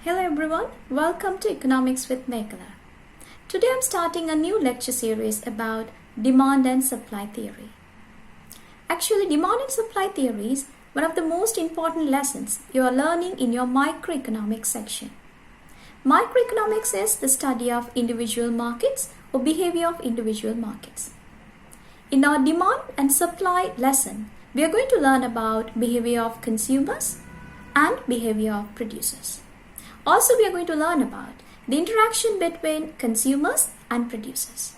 Hello everyone, welcome to Economics with Meghala. Today I'm starting a new lecture series about demand and supply theory. Actually, demand and supply theory is one of the most important lessons you are learning in your microeconomics section. Microeconomics is the study of individual markets or behavior of individual markets. In our demand and supply lesson, we are going to learn about behavior of consumers and behavior of producers. Also, we are going to learn about the interaction between consumers and producers.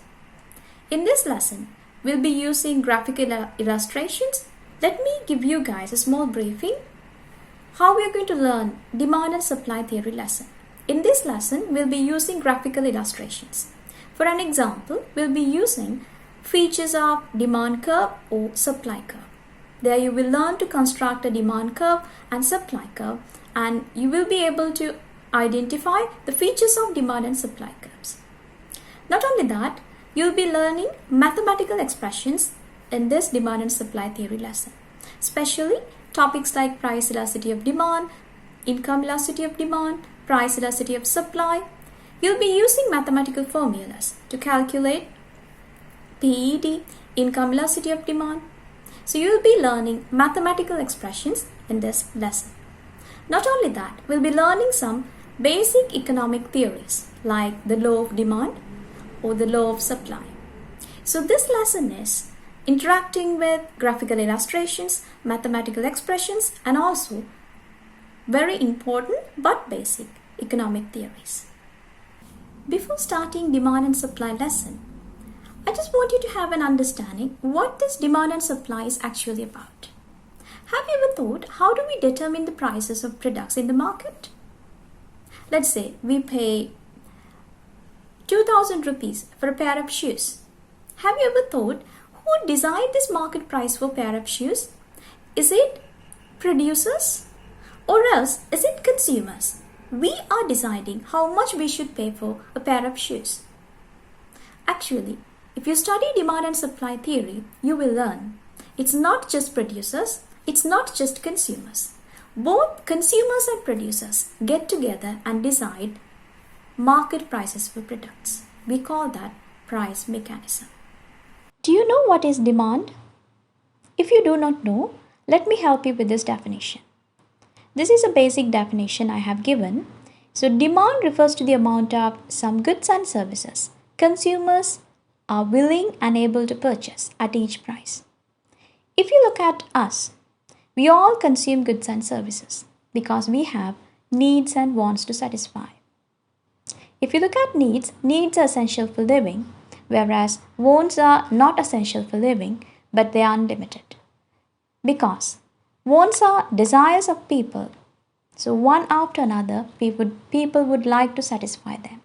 In this lesson, we'll be using graphical illustrations. Let me give you guys a small briefing how we are going to learn demand and supply theory lesson. In this lesson, we'll be using graphical illustrations. For an example, we'll be using features of demand curve or supply curve. There you will learn to construct a demand curve and supply curve, and you will be able to identify the features of demand and supply curves. Not only that, you'll be learning mathematical expressions in this demand and supply theory lesson, especially topics like price elasticity of demand, income elasticity of demand, price elasticity of supply. You'll be using mathematical formulas to calculate PED, income elasticity of demand. So you'll be learning mathematical expressions in this lesson. Not only that, we'll be learning some basic economic theories like the law of demand or the law of supply. So this lesson is interacting with graphical illustrations, mathematical expressions, and also very important but basic economic theories. Before starting demand and supply lesson, I just want you to have an understanding what this demand and supply is actually about. Have you ever thought, how do we determine the prices of products in the market? Let's say we pay 2,000 rupees for a pair of shoes. Have you ever thought, who designed this market price for a pair of shoes? Is it producers or else is it consumers? We are deciding how much we should pay for a pair of shoes. Actually, if you study demand and supply theory, you will learn it's not just producers, it's not just consumers. Both consumers and producers get together and decide market prices for products. We call that price mechanism. Do you know what is demand? If you do not know, let me help you with this definition. This is a basic definition I have given. So demand refers to the amount of some goods and services consumers are willing and able to purchase at each price. If you look at us, we all consume goods and services because we have needs and wants to satisfy. If you look at needs are essential for living, whereas wants are not essential for living, but they are unlimited. Because wants are desires of people, so one after another, people would like to satisfy them.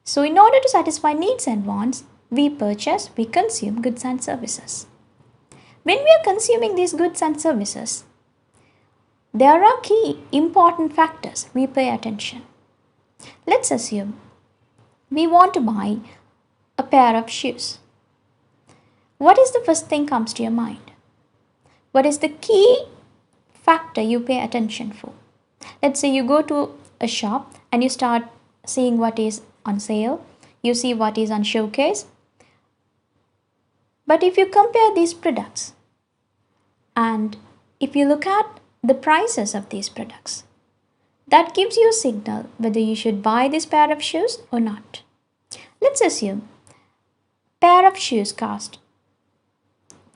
So in order to satisfy needs and wants, we consume goods and services. When we are consuming these goods and services, there are key important factors we pay attention. Let's assume we want to buy a pair of shoes. What is the first thing comes to your mind? What is the key factor you pay attention for? Let's say you go to a shop and you start seeing what is on sale. You see what is on showcase. But if you compare these products and if you look at the prices of these products, that gives you a signal whether you should buy this pair of shoes or not. Let's assume a pair of shoes cost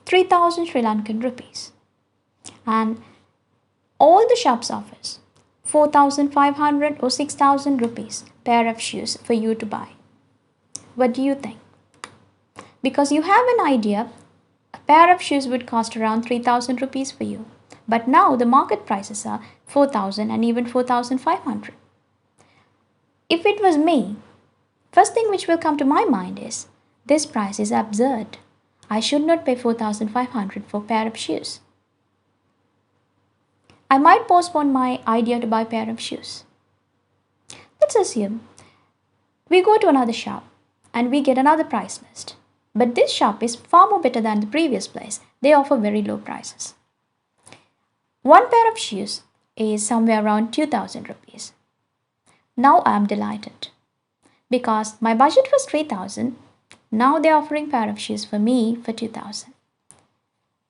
3,000 Sri Lankan rupees and all the shops offers 4,500 or 6,000 rupees pair of shoes for you to buy. What do you think? Because you have an idea, a pair of shoes would cost around 3,000 rupees for you. But now the market prices are 4,000 and even 4,500. If it was me, first thing which will come to my mind is, this price is absurd. I should not pay 4,500 for a pair of shoes. I might postpone my idea to buy a pair of shoes. Let's assume we go to another shop and we get another price list. But this shop is far more better than the previous place. They offer very low prices. One pair of shoes is somewhere around 2,000 rupees. Now I am delighted because my budget was 3,000. Now they're offering a pair of shoes for me for 2,000.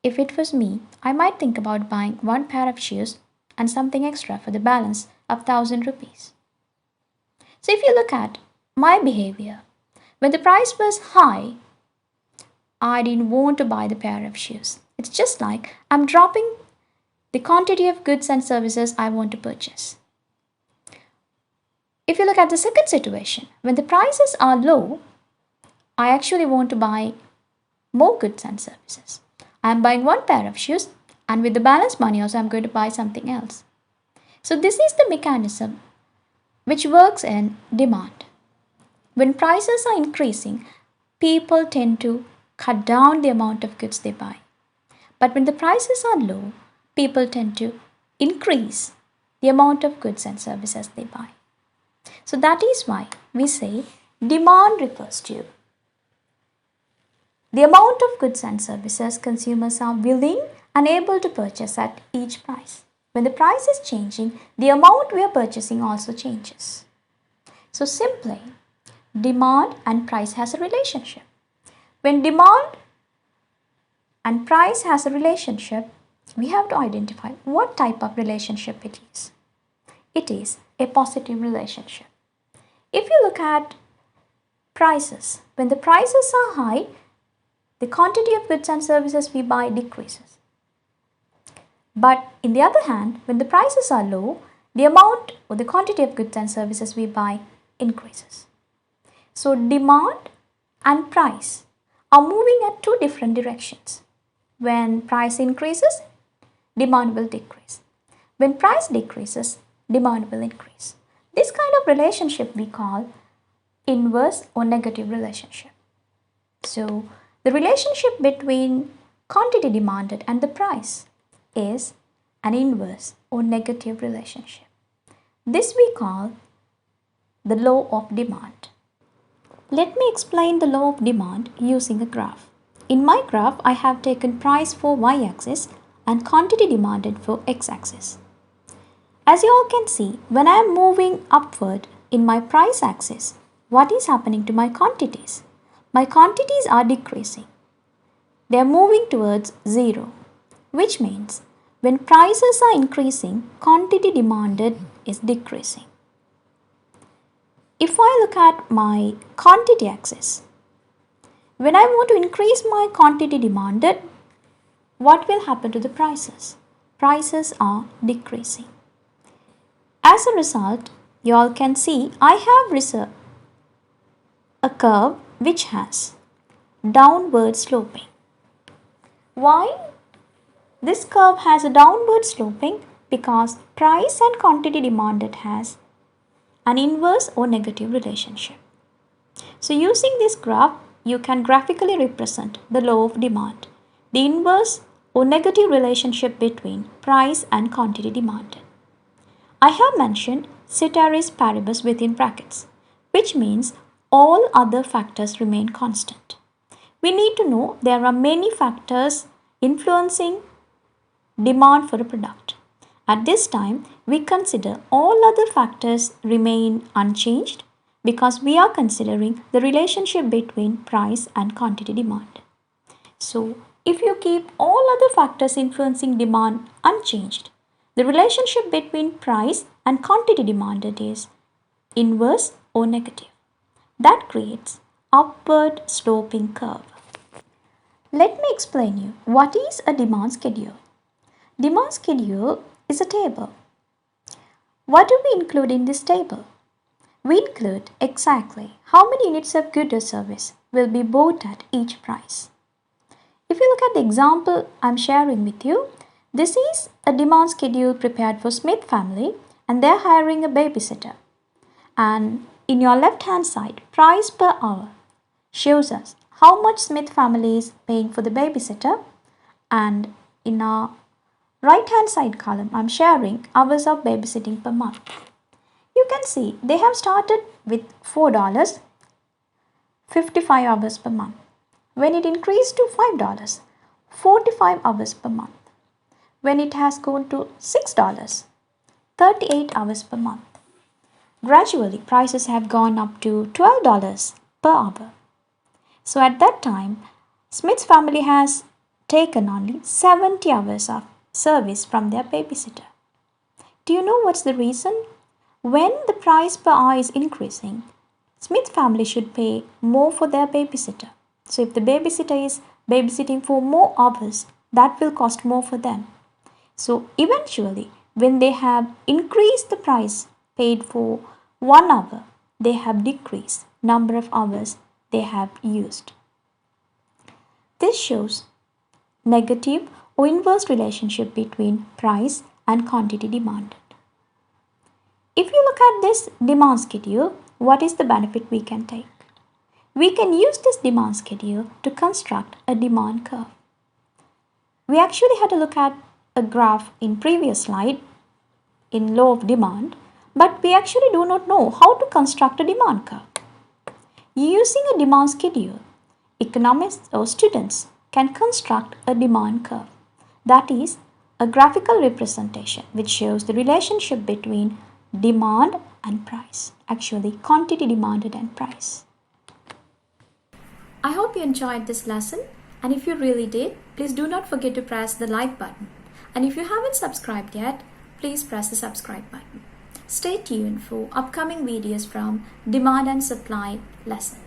If it was me, I might think about buying one pair of shoes and something extra for the balance of 1,000 rupees. So if you look at my behavior, when the price was high, I didn't want to buy the pair of shoes. It's just like I'm dropping the quantity of goods and services I want to purchase. If you look at the second situation, when the prices are low, I actually want to buy more goods and services. I'm buying one pair of shoes, and with the balance money also I'm going to buy something else. So this is the mechanism which works in demand. When prices are increasing, people tend to cut down the amount of goods they buy. But when the prices are low, people tend to increase the amount of goods and services they buy. So that is why we say demand refers to the amount of goods and services consumers are willing and able to purchase at each price. When the price is changing, the amount we are purchasing also changes. So simply, demand and price has a relationship. When demand and price has a relationship, we have to identify what type of relationship it is. It is a positive relationship. If you look at prices, when the prices are high, the quantity of goods and services we buy decreases. But in the other hand, when the prices are low, the amount or the quantity of goods and services we buy increases. So demand and price are moving at two different directions. When price increases, demand will decrease. When price decreases, demand will increase. This kind of relationship we call inverse or negative relationship. So the relationship between quantity demanded and the price is an inverse or negative relationship. This we call the law of demand. Let me explain the law of demand using a graph. In my graph, I have taken price for y-axis and quantity demanded for x-axis. As you all can see, when I am moving upward in my price axis, what is happening to my quantities? My quantities are decreasing. They are moving towards zero, which means when prices are increasing, quantity demanded is decreasing. If I look at my quantity axis, when I want to increase my quantity demanded, what will happen to the prices? Prices are decreasing. As a result, you all can see I have reserved a curve which has downward sloping. Why this curve has a downward sloping? Because price and quantity demanded has an inverse or negative relationship. So using this graph, you can graphically represent the law of demand, the inverse or negative relationship between price and quantity demanded. I have mentioned ceteris paribus within brackets, which means all other factors remain constant. We need to know there are many factors influencing demand for a product. At this time, we consider all other factors remain unchanged because we are considering the relationship between price and quantity demand. So, if you keep all other factors influencing demand unchanged, the relationship between price and quantity demanded is inverse or negative. That creates upward sloping curve. Let me explain you what is a demand schedule. Demand schedule is a table. What do we include in this table? We include exactly how many units of good or service will be bought at each price. If you look at the example I'm sharing with you, this is a demand schedule prepared for Smith family and they're hiring a babysitter. And in your left hand side, price per hour shows us how much Smith family is paying for the babysitter, and in our right hand side column, I'm sharing hours of babysitting per month. You can see they have started with $4, 55 hours per month. When it increased to $5, 45 hours per month. When it has gone to $6, 38 hours per month. gradually prices have gone up to $12 per hour. So at that time, Smith's family has taken only 70 hours of service from their babysitter. Do you know what's the reason? When the price per hour is increasing, Smith family should pay more for their babysitter. So if the babysitter is babysitting for more hours, that will cost more for them. So eventually, when they have increased the price paid for 1 hour, they have decreased number of hours they have used. This shows negative or inverse relationship between price and quantity demanded. If you look at this demand schedule, what is the benefit we can take? We can use this demand schedule to construct a demand curve. We actually had to look at a graph in previous slide in law of demand, but we actually do not know how to construct a demand curve. Using a demand schedule, economists or students can construct a demand curve. That is a graphical representation which shows the relationship between demand and price, actually quantity demanded and price. I hope you enjoyed this lesson, and if you really did, please do not forget to press the like button. And if you haven't subscribed yet, please press the subscribe button. Stay tuned for upcoming videos from demand and supply lesson.